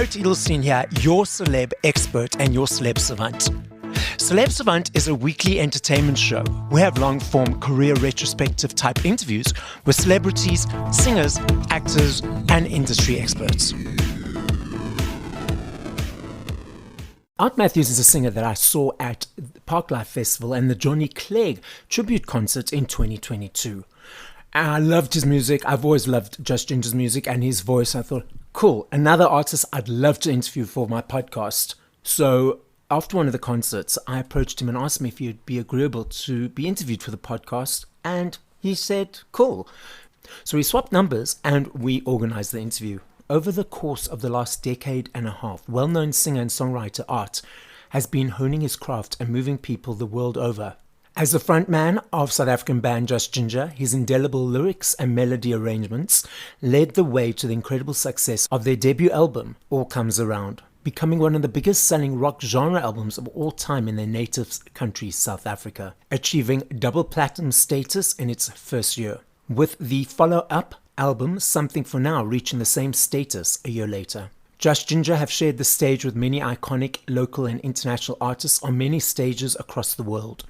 Barret Edelstein here, your celeb expert and your Celeb Savant. Celeb Savant is a weekly entertainment show. We have long-form career retrospective type interviews with celebrities, singers, actors, and industry experts. Ard Matthews is a singer that I saw at the Parklife Festival and the Johnny Clegg tribute concert in 2022. And I loved his music. I've always loved Just Jinjer's music and his voice. I thought, cool, another artist I'd love to interview for my podcast. So after one of the concerts, I approached him and asked him if he'd be agreeable to be interviewed for the podcast. And he said, cool. So we swapped numbers and we organized the interview. Over the course of the last decade and a half, well-known singer and songwriter Ard has been honing his craft and moving people the world over. As the frontman of South African band Just Jinjer, his indelible lyrics and melody arrangements led the way to the incredible success of their debut album, All Comes Around, becoming one of the biggest selling rock genre albums of all time in their native country, South Africa, achieving double platinum status in its first year, with the follow-up album Something For Now reaching the same status a year later. Just Jinjer have shared the stage with many iconic local and international artists on many stages across the world.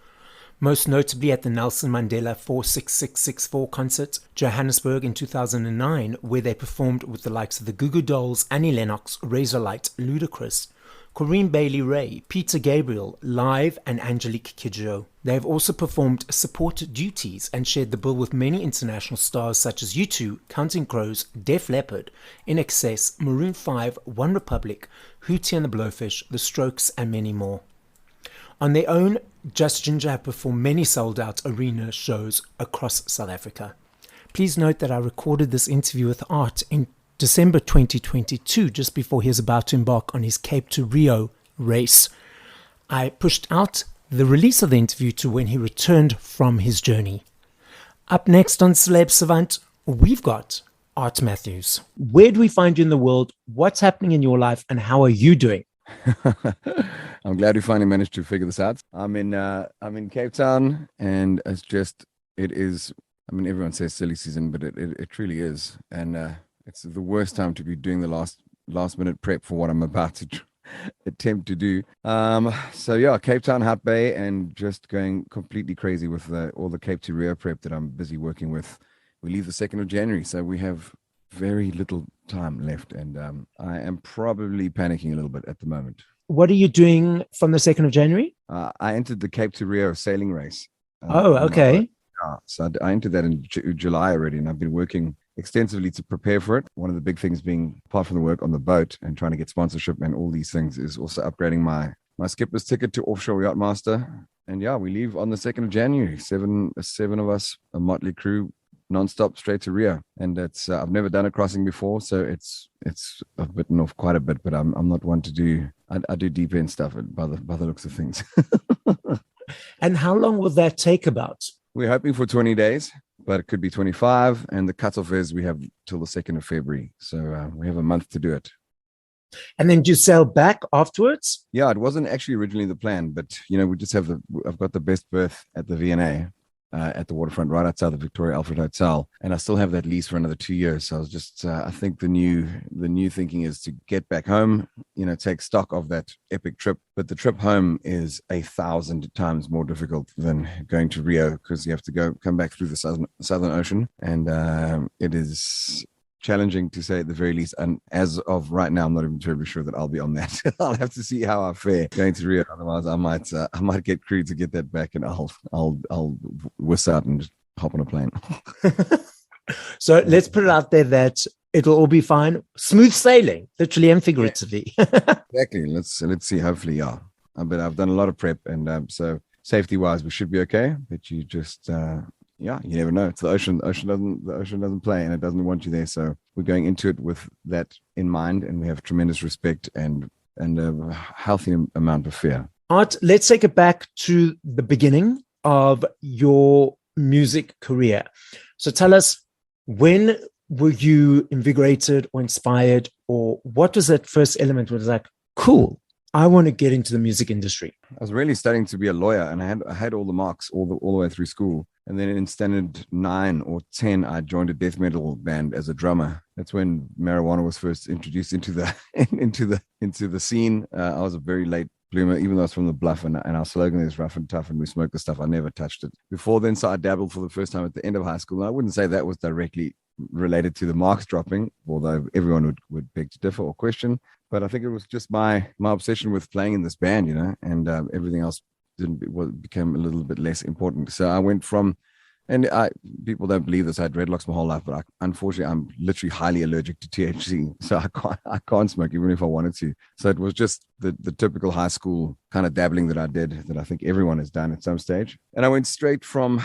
Most notably at the Nelson Mandela 46664 concert, Johannesburg in 2009, where they performed with the likes of the Goo Goo Dolls, Annie Lennox, Razorlight, Ludacris, Corinne Bailey Ray, Peter Gabriel, Live, and Angelique Kidjo. They have also performed support duties and shared the bill with many international stars such as U2, Counting Crows, Def Leppard, INXS, Maroon 5, One Republic, Hootie and the Blowfish, The Strokes, and many more. On their own, Just Jinjer have performed many sold-out arena shows across South Africa. Please note that I recorded this interview with Ard in December 2022, just before he was about to embark on his Cape to Rio race. I pushed out the release of the interview to when he returned from his journey. Up next on Celeb Savant, we've got Ard Matthews. Where do we find you in the world? What's happening in your life? And how are you doing? I'm glad we finally managed to figure this out. I'm in Cape Town, and it is. I mean, everyone says silly season, but it truly is, and it's the worst time to be doing the last minute prep for what I'm about to attempt to do. So yeah, Cape Town, Hat Bay, and just going completely crazy with all the Cape to Rio prep that I'm busy working with. We leave the 2nd of January, so we have very little time left, and I am probably panicking a little bit at the moment. What are you doing from the 2nd of January? I entered the Cape to Rio sailing race. Okay. So I entered that in July already, and I've been working extensively to prepare for it. One of the big things being, apart from the work on the boat and trying to get sponsorship and all these things, is also upgrading my skipper's ticket to Offshore Yacht Master. And yeah, we leave on the 2nd of January. Seven of us, a motley crew, non-stop straight to Rio, and it's I've never done a crossing before, so it's I've bitten off quite a bit, but I'm not one to do. I do deep end stuff by the looks of things. And how long will that take about? We're hoping for 20 days, but it could be 25, and the cutoff is we have till the 2nd of February, so we have a month to do it. And then do you sail back afterwards? Yeah, it wasn't actually originally the plan, but we just I've got the best berth at the V&A. At the waterfront right outside the Victoria Alfred Hotel, and I still have that lease for another 2 years. So I was just I think the new thinking is to get back home, take stock of that epic trip, but the trip home is 1,000 times more difficult than going to Rio, because you have to come back through the Southern Ocean, and it is challenging, to say at the very least. And as of right now, I'm not even terribly sure that I'll be on that. I'll have to see how I fare going to Rio. Otherwise, I might get crew to get that back, and I'll whisk out and just hop on a plane. So let's put it out there that it'll all be fine. Smooth sailing, literally and figuratively. Exactly. Let's see. Hopefully, yeah. But I've done a lot of prep, and so safety wise, we should be okay. But you just you never know. It's the ocean. The ocean doesn't play, and it doesn't want you there. So we're going into it with that in mind, and we have tremendous respect and a healthy amount of fear. Ard, let's take it back to the beginning of your music career. So tell us, when were you invigorated or inspired, or what was that first element where it was like, cool, I want to get into the music industry? I was really studying to be a lawyer, and I had all the marks all the way through school. And then in standard 9 or 10, I joined a death metal band as a drummer. That's when marijuana was first introduced into the into the scene. I was a very late bloomer, even though I was from the Bluff, and our slogan is rough and tough, and we smoke the stuff. I never touched it before then. So I dabbled for the first time at the end of high school. And I wouldn't say that was directly related to the marks dropping, although everyone would beg to differ or question. But I think it was just my obsession with playing in this band, and everything else became a little bit less important. So I went from, and people don't believe this, I had dreadlocks my whole life, but unfortunately I'm literally highly allergic to THC, so I can't smoke even if I wanted to. So it was just the typical high school kind of dabbling that I did, that I think everyone has done at some stage. And I went straight from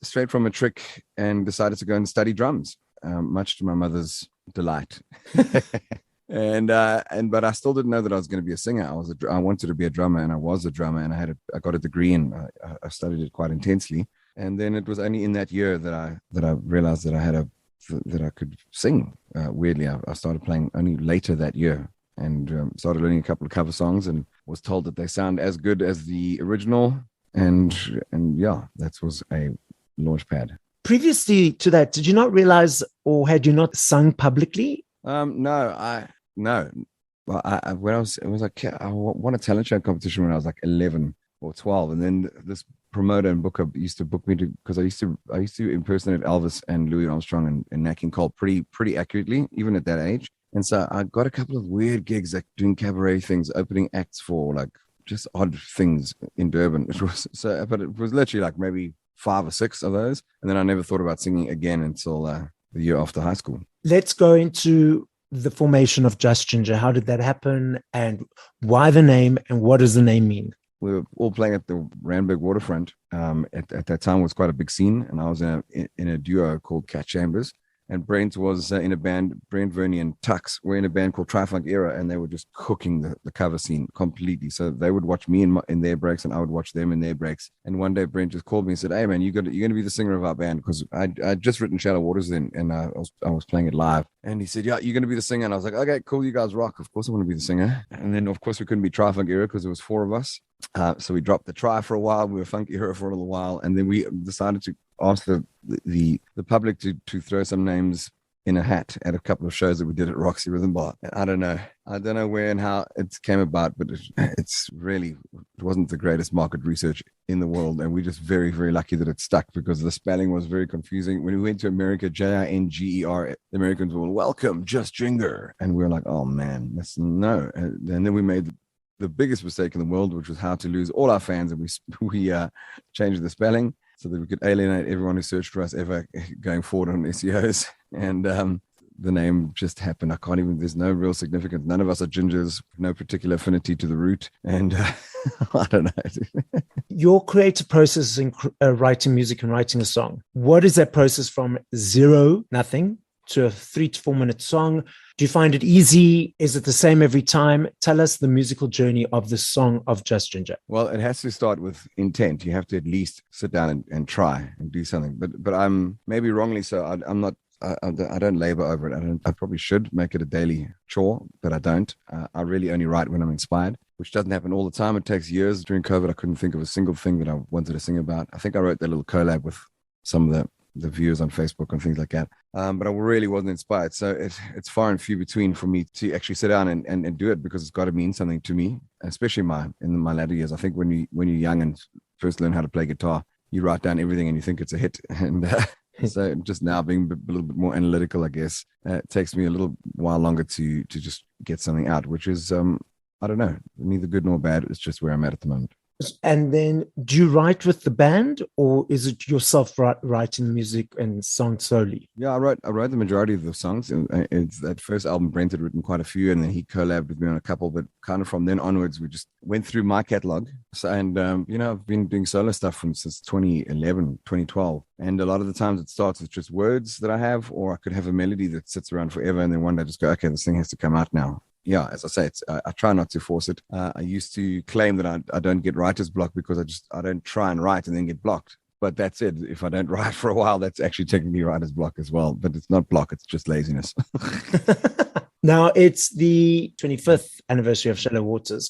a trick and decided to go and study drums, much to my mother's delight. But I still didn't know that I was going to be a singer. I wanted to be a drummer, and I was a drummer, and I got a degree, and I studied it quite intensely. And then it was only in that year that I realized that I could sing. Weirdly, I started playing only later that year, and started learning a couple of cover songs, and was told that they sound as good as the original. And yeah, that was a launch pad. Previously to that, did you not realize, or had you not sung publicly? No. Well, I won a talent show competition when I was like 11 or 12, and then this promoter and booker used to book me because I used to impersonate Elvis and Louis Armstrong and Nat King Cole pretty accurately, even at that age. And so I got a couple of weird gigs, like doing cabaret things, opening acts for like just odd things in Durban. But it was literally like maybe 5 or 6 of those, and then I never thought about singing again until the year after high school. Let's go into the formation of Just Jinjer. How did that happen, and why the name, and what does the name mean? We were all playing at the Randburg waterfront. At that time, it was quite a big scene, and I was in a duo called Cat Chambers. And Brent was in a band, Brent, Vernie, and Tux were in a band called Tri-Funk Era, and they were just cooking the cover scene completely. So they would watch me in their breaks, and I would watch them in their breaks. And one day Brent just called me and said, "Hey man, you're going to be the singer of our band," because I'd just written Shallow Waters then, and I was playing it live. And he said, "Yeah, you're going to be the singer." And I was like, "Okay, cool, you guys rock. Of course I want to be the singer." And then of course we couldn't be Tri-Funk Era because there was 4 of us. So we dropped the Tri for a while. We were Funk Era for a little while, and then we decided to ask the public to throw some names in a hat at a couple of shows that we did at Roxy Rhythm Bar. I don't know where and how it came about, but it wasn't the greatest market research in the world, and we're just very, very lucky that it stuck, because the spelling was very confusing. When we went to America, Jinger, the Americans were, "Welcome, Just Jinjer," and we were like, "Oh man, that's no." And then we made the biggest mistake in the world, which was how to lose all our fans, and we changed the spelling so that we could alienate everyone who searched for us ever going forward on SEOs. And the name just happened. There's no real significance. None of us are gingers, no particular affinity to the root. And I don't know. Your creative process in writing music and writing a song, what is that process from nothing, to a 3 to 4 minute song? Do you find it easy? Is it the same every time? Tell us the musical journey of the song of Just Jinjer. Well, it has to start with intent. You have to at least sit down and try and do something. But I'm maybe wrongly so. I'm not. I don't labor over it. I probably should make it a daily chore, but I don't. I really only write when I'm inspired, which doesn't happen all the time. It takes years. During COVID, I couldn't think of a single thing that I wanted to sing about. I think I wrote that little collab with some of the viewers on Facebook and things like that. But I really wasn't inspired. So it's far and few between for me to actually sit down and do it, because it's got to mean something to me, especially in my latter years. I think when you're young and first learn how to play guitar, you write down everything and you think it's a hit. And so just now being a little bit more analytical, I guess, it takes me a little while longer to just get something out, which is, I don't know, neither good nor bad. It's just where I'm at the moment. And then do you write with the band, or is it yourself writing music and songs solely? Yeah, I wrote the majority of the songs. It's that first album, Brent had written quite a few, and then he collabed with me on a couple, but kind of from then onwards, we just went through my catalog. So, and, I've been doing solo stuff since 2011, 2012. And a lot of the times it starts with just words that I have, or I could have a melody that sits around forever. And then one day I just go, okay, this thing has to come out now. Yeah, as I say, I try not to force it. I used to claim that I don't get writer's block because I don't try and write and then get blocked. But that's it. If I don't write for a while, that's actually technically writer's block as well. But it's not block, it's just laziness. Now, it's the 25th anniversary of Shallow Waters.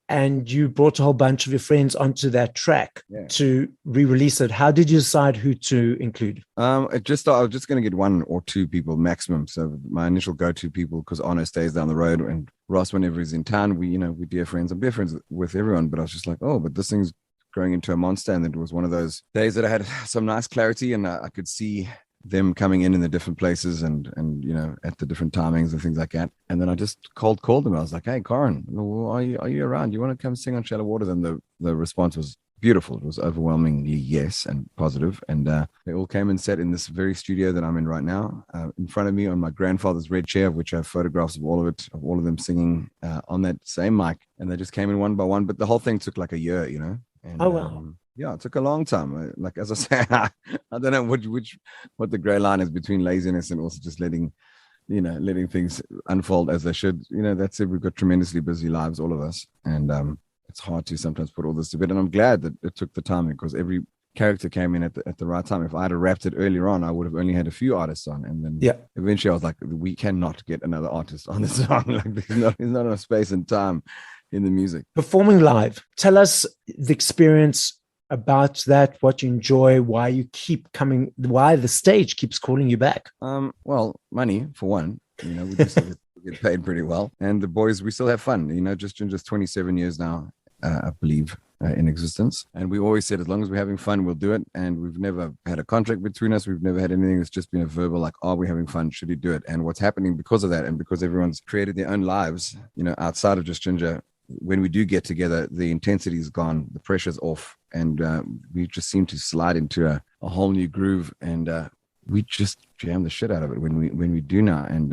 and you brought a whole bunch of your friends onto that track to re-release it. How did you decide who to include? I was just going to get one or two people maximum. So my initial go-to people, because Arno stays down the road and Ross, whenever he's in town, we dear friends. I'm dear friends with everyone, but I was just like, oh, but this thing's growing into a monster. And it was one of those days that I had some nice clarity, and I could see them coming in the different places and at the different timings and things like that. And then I just called them. I was like, hey, Corin, are you around? You want to come sing on Shallow Waters? And the response was beautiful. It was overwhelmingly yes and positive. And they all came and sat in this very studio that I'm in right now, in front of me on my grandfather's red chair, of which I have photographs of all of them singing on that same mic. And they just came in one by one. But the whole thing took like a year, And, oh, wow. Yeah, it took a long time. Like, as I say, I don't know what the gray line is between laziness and also just letting things unfold as they should. That's it. We've got tremendously busy lives, all of us. And it's hard to sometimes put all this to bed. And I'm glad that it took the time, because every character came in at the right time. If I had wrapped it earlier on, I would have only had a few artists on. And then eventually I was like, we cannot get another artist on the song. Like, there's not enough space and time in the music. Performing live, tell us the experience about that, what you enjoy, why you keep coming, why the stage keeps calling you back. Well, money for one. We just get paid pretty well, and the boys, we still have fun. Just in 27 years now, I believe, in existence, and we always said as long as we're having fun, we'll do it. And we've never had a contract between us. We've never had anything. It's just been a verbal, like, are we having fun? Should we do it? And what's happening because of that, and because everyone's created their own lives, outside of Just Jinjer, when we do get together, the intensity is gone, the pressure's off, and we just seem to slide into a whole new groove, and we just jam the shit out of it when we do now, and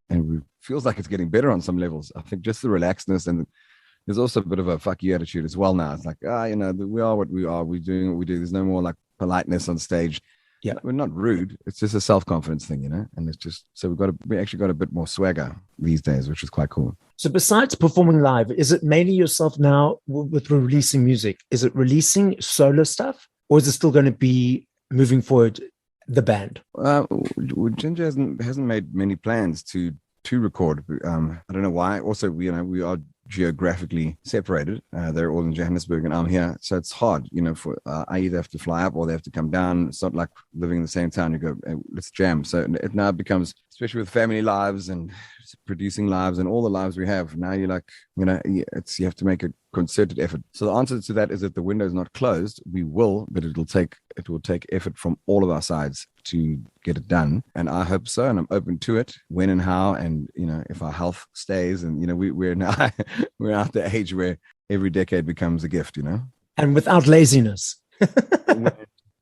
it feels like it's getting better on some levels. I think just the relaxedness, and there's also a bit of a fuck you attitude as well now. It's like, we are what we are, we're doing what we do. There's no more like politeness on stage. Yeah, we're not rude. It's just a self-confidence thing, and it's just, so we actually got a bit more swagger these days, which is quite cool. So besides performing live, is it mainly yourself now with releasing music? Is it releasing solo stuff, or is it still going to be moving forward the band? Jinjer hasn't made many plans to record. I don't know why. Also, we are geographically separated. They're all in Johannesburg and I'm here, so it's hard. For I either have to fly up or they have to come down. It's not like living in the same town. You go, hey, let's jam. So it now becomes, especially with family lives and producing lives and all the lives we have now, you're like, you have to make a concerted effort. So the answer to that is that the window is not closed. We will, but it will take effort from all of our sides to get it done. And I hope so, and I'm open to it, when and how, and if our health stays. And we're now we're at the age where every decade becomes a gift, and without laziness.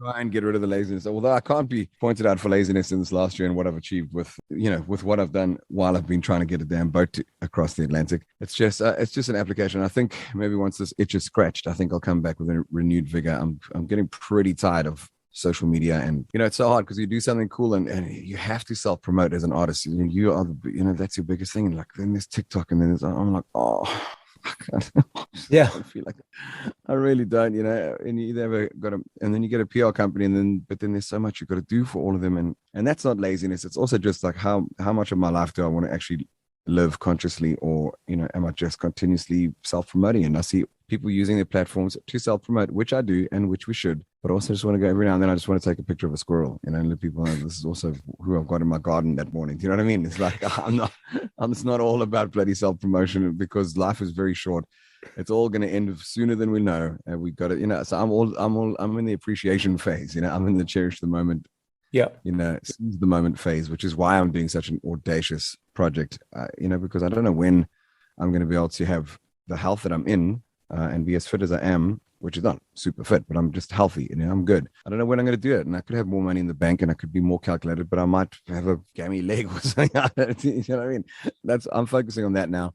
Try and get rid of the laziness. Although I can't be pointed out for laziness in this last year and what I've achieved with what I've done while I've been trying to get a damn boat across the Atlantic. It's just an application. I think maybe once this itch is scratched, I think I'll come back with a renewed vigor. I'm getting pretty tired of social media, and it's so hard because you do something cool and you have to self-promote as an artist. You are that's your biggest thing. And like, then there's TikTok, and then I'm like, oh. Yeah, I feel like I really don't, and you either and then you get a PR company, but then there's so much you've got to do for all of them, and that's not laziness. It's also just like how much of my life do I want to actually live consciously, or am I just continuously self-promoting? And I see people using their platforms to self-promote, which I do and which we should, but also just want to go every now and then, I just want to take a picture of a squirrel, and let people know this is also who I've got in my garden that morning. Do you know what I mean? It's like, it's not all about bloody self-promotion, because life is very short. It's all going to end sooner than we know, and we got it. So I'm in the appreciation phase. I'm in the cherish the moment. Yeah. Seize the moment phase, which is why I'm doing such an audacious project. Because I don't know when I'm going to be able to have the health that I'm in and be as fit as I am, which is not super fit, but I'm just healthy. I'm good. I don't know when I'm going to do it, and I could have more money in the bank, and I could be more calculated, but I might have a gammy leg or something. You know what I mean? I'm focusing on that now.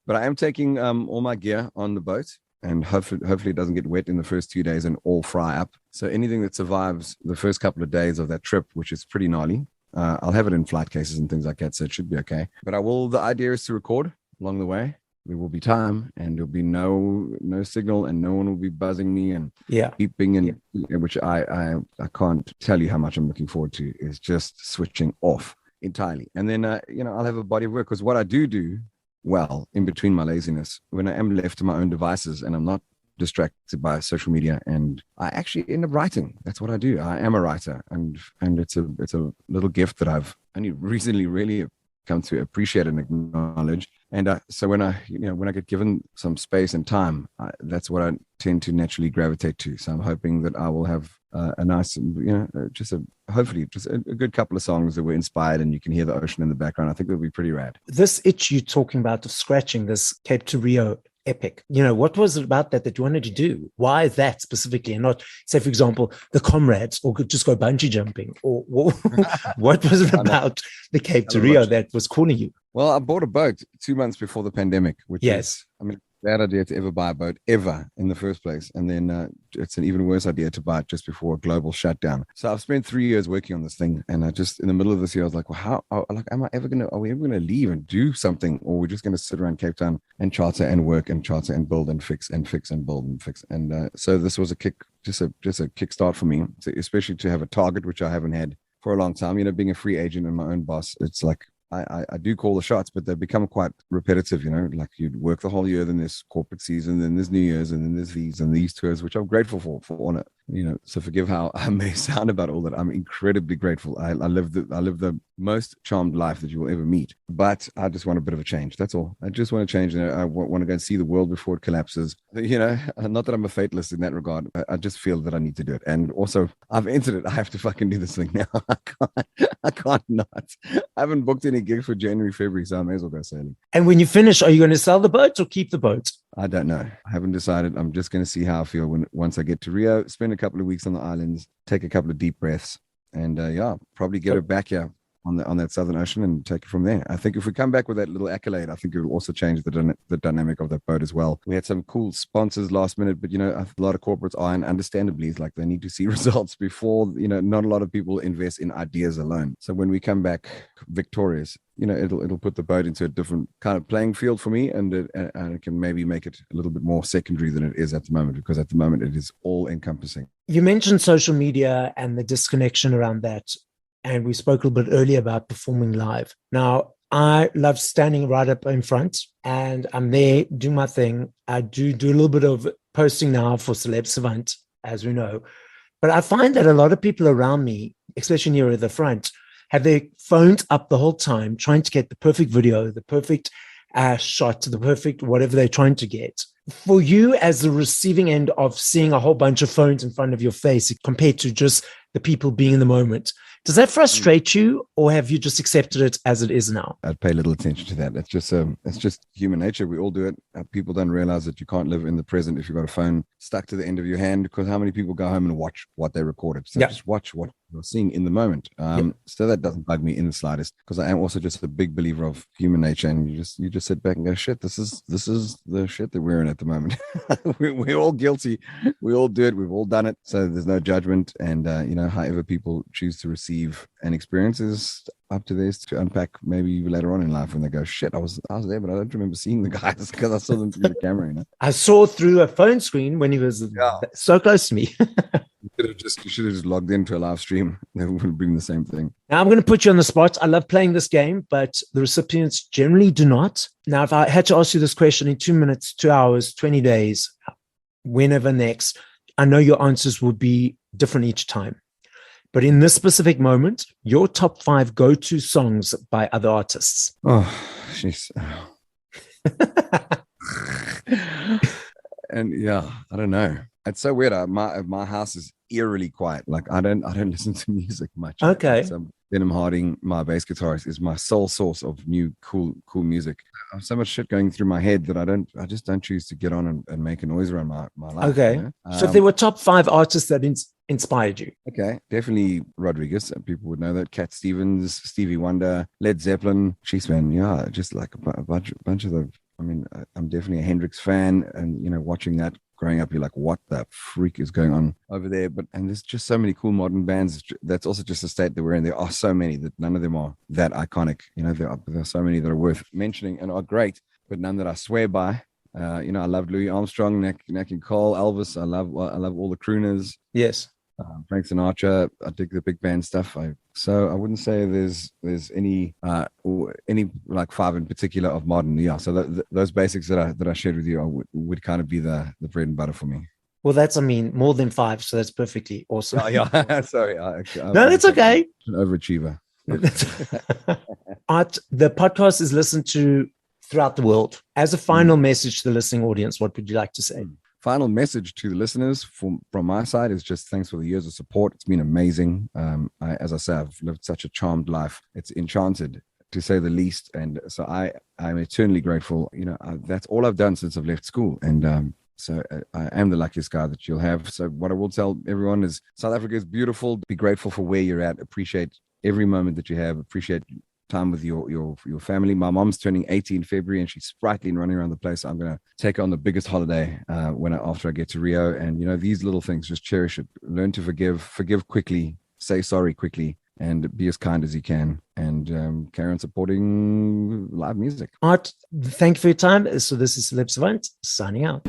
But I am taking all my gear on the boat, and hopefully it doesn't get wet in the first 2 days and all fry up. So anything that survives the first couple of days of that trip, which is pretty gnarly, I'll have it in flight cases and things like that, so it should be okay. But the idea is to record along the way. There will be time, and there'll be no signal, and no one will be buzzing me and beeping, and which I can't tell you how much I'm looking forward to, is just switching off entirely. And then I'll have a body of work, because what I do well in between my laziness, when I am left to my own devices and I'm not distracted by social media, and I actually end up writing. That's what I do. I am a writer, and it's a little gift that I've only recently really come to appreciate and acknowledge. And so when I get given some space and time, that's what I tend to naturally gravitate to. So I'm hoping that I will have a nice, hopefully just a good couple of songs that were inspired, and you can hear the ocean in the background. I think it'll be pretty rad. This itch you're talking about of scratching, this Cape to Rio epic, what was it about that you wanted to do? Why that specifically, and not, say, for example, the Comrades, or could just go bungee jumping? Or what was it about the Cape to Rio that was calling you? Well, I bought a boat 2 months before the pandemic, which is, bad idea to ever buy a boat ever in the first place. And then it's an even worse idea to buy it just before a global shutdown. So I've spent 3 years working on this thing. And I just, in the middle of this year, I was like, well, are we ever going to leave and do something? Or we're just going to sit around Cape Town and charter and work and charter and build and fix and fix and build and fix. And so this was just a kickstart for me, especially to have a target, which I haven't had for a long time. Being a free agent and my own boss, it's like, I do call the shots, but they become quite repetitive, like you'd work the whole year, then there's corporate season, then there's New Year's, and then there's these tours, which I'm grateful for honor. So forgive how I may sound about all that. I'm incredibly grateful. I live the most charmed life that you will ever meet, but I just want a bit of a change. That's all. I just want to change. I want to go and see the world before it collapses. Not that I'm a fatalist in that regard. I just feel that I need to do it. And also, I've entered it. I have to fucking do this thing now. I can't not. I haven't booked any gigs for January, February, so I may as well go sailing. And when you finish, are you going to sell the boat or keep the boat? I don't know. I haven't decided. I'm just going to see how I feel once I get to Rio, spend a couple of weeks on the islands, take a couple of deep breaths, and probably get it back here on that Southern Ocean and take it from there. I think if we come back with that little accolade, I think it will also change the dynamic of that boat as well. We had some cool sponsors last minute, but a lot of corporates are, and understandably, it's like they need to see results before, not a lot of people invest in ideas alone. So when we come back victorious, it'll put the boat into a different kind of playing field for me, and it can maybe make it a little bit more secondary than it is at the moment, because at the moment it is all encompassing. You mentioned social media and the disconnection around that. And we spoke a little bit earlier about performing live. Now, I love standing right up in front, and I'm there doing my thing. I do a little bit of posting now for Celeb Savant, as we know. But I find that a lot of people around me, especially near the front, have their phones up the whole time, trying to get the perfect video, the perfect shot, the perfect whatever they're trying to get. For you, as the receiving end of seeing a whole bunch of phones in front of your face compared to just the people being in the moment, does that frustrate you, or have you just accepted it as it is now? I'd pay little attention to that. It's just human nature. We all do it. People don't realize that you can't live in the present if you've got a phone stuck to the end of your hand, because how many people go home and watch what they recorded? So just watch what you're seeing in the moment. So that doesn't bug me in the slightest, because I am also just a big believer of human nature, and you just sit back and go, shit, this is the shit that we're in at the moment. We're all guilty. We all do it. We've all done it. So there's no judgment. And however people choose to receive an experience is up to theirs to unpack maybe later on in life, when they go, shit, I was there, but I don't remember seeing the guys because I saw them through the camera. I saw through a phone screen when he was so close to me. You should have just logged into a live stream. They would bring the same thing. Now, I'm going to put you on the spot. I love playing this game, but the recipients generally do not. Now, if I had to ask you this question in 2 minutes, 2 hours, 20 days, whenever next, I know your answers would be different each time. But in this specific moment, your top 5 go-to songs by other artists. Oh, jeez. And I don't know. It's so weird. My house is eerily quiet. Like I don't listen to music much. Okay. Denham Harding, my bass guitarist, is my sole source of new cool music. I have so much shit going through my head that I just don't choose to get on and make a noise around my life. Okay. So if there were top 5 artists that inspired you. Okay. Definitely Rodriguez. People would know that. Cat Stevens, Stevie Wonder, Led Zeppelin. Jeez, man. Yeah. Just like a bunch of the, I'm definitely a Hendrix fan, and, watching that growing up, you're like, what the freak is going on over there? And there's just so many cool modern bands. That's also just the state that we're in. There are so many that none of them are that iconic. There are so many that are worth mentioning and are great, but none that I swear by. I love Louis Armstrong, Nat King Cole, Elvis. I love all the crooners. Yes. Frank Sinatra. I dig the big band stuff. I So I wouldn't say there's any or any like five in particular of modern. Yeah. So those basics that I shared with you would kind of be the bread and butter for me. Well, that's, I mean, more than 5. So that's perfectly awesome. Yeah. Sorry. No, that's okay. An overachiever. Art, the podcast is listened to throughout the world. As a final message to the listening audience, what would you like to say? Final message to the listeners from my side is just thanks for the years of support. It's been amazing. As I say, I've lived such a charmed life. It's enchanted, to say the least. And so I'm eternally grateful. You know, that's all I've done since I've left school. And so I am the luckiest guy that you'll have. So what I will tell everyone is South Africa is beautiful. Be grateful for where you're at. Appreciate every moment that you have. Appreciate time with your family. My mom's turning 80 in February and she's sprightly and running around the place. I'm going to take her on the biggest holiday after I get to Rio. And, you know, these little things, just cherish it. Learn to forgive quickly, say sorry quickly, and be as kind as you can, and carry on supporting live music. Art, thank you for your time. So this is Celeb Savant signing out.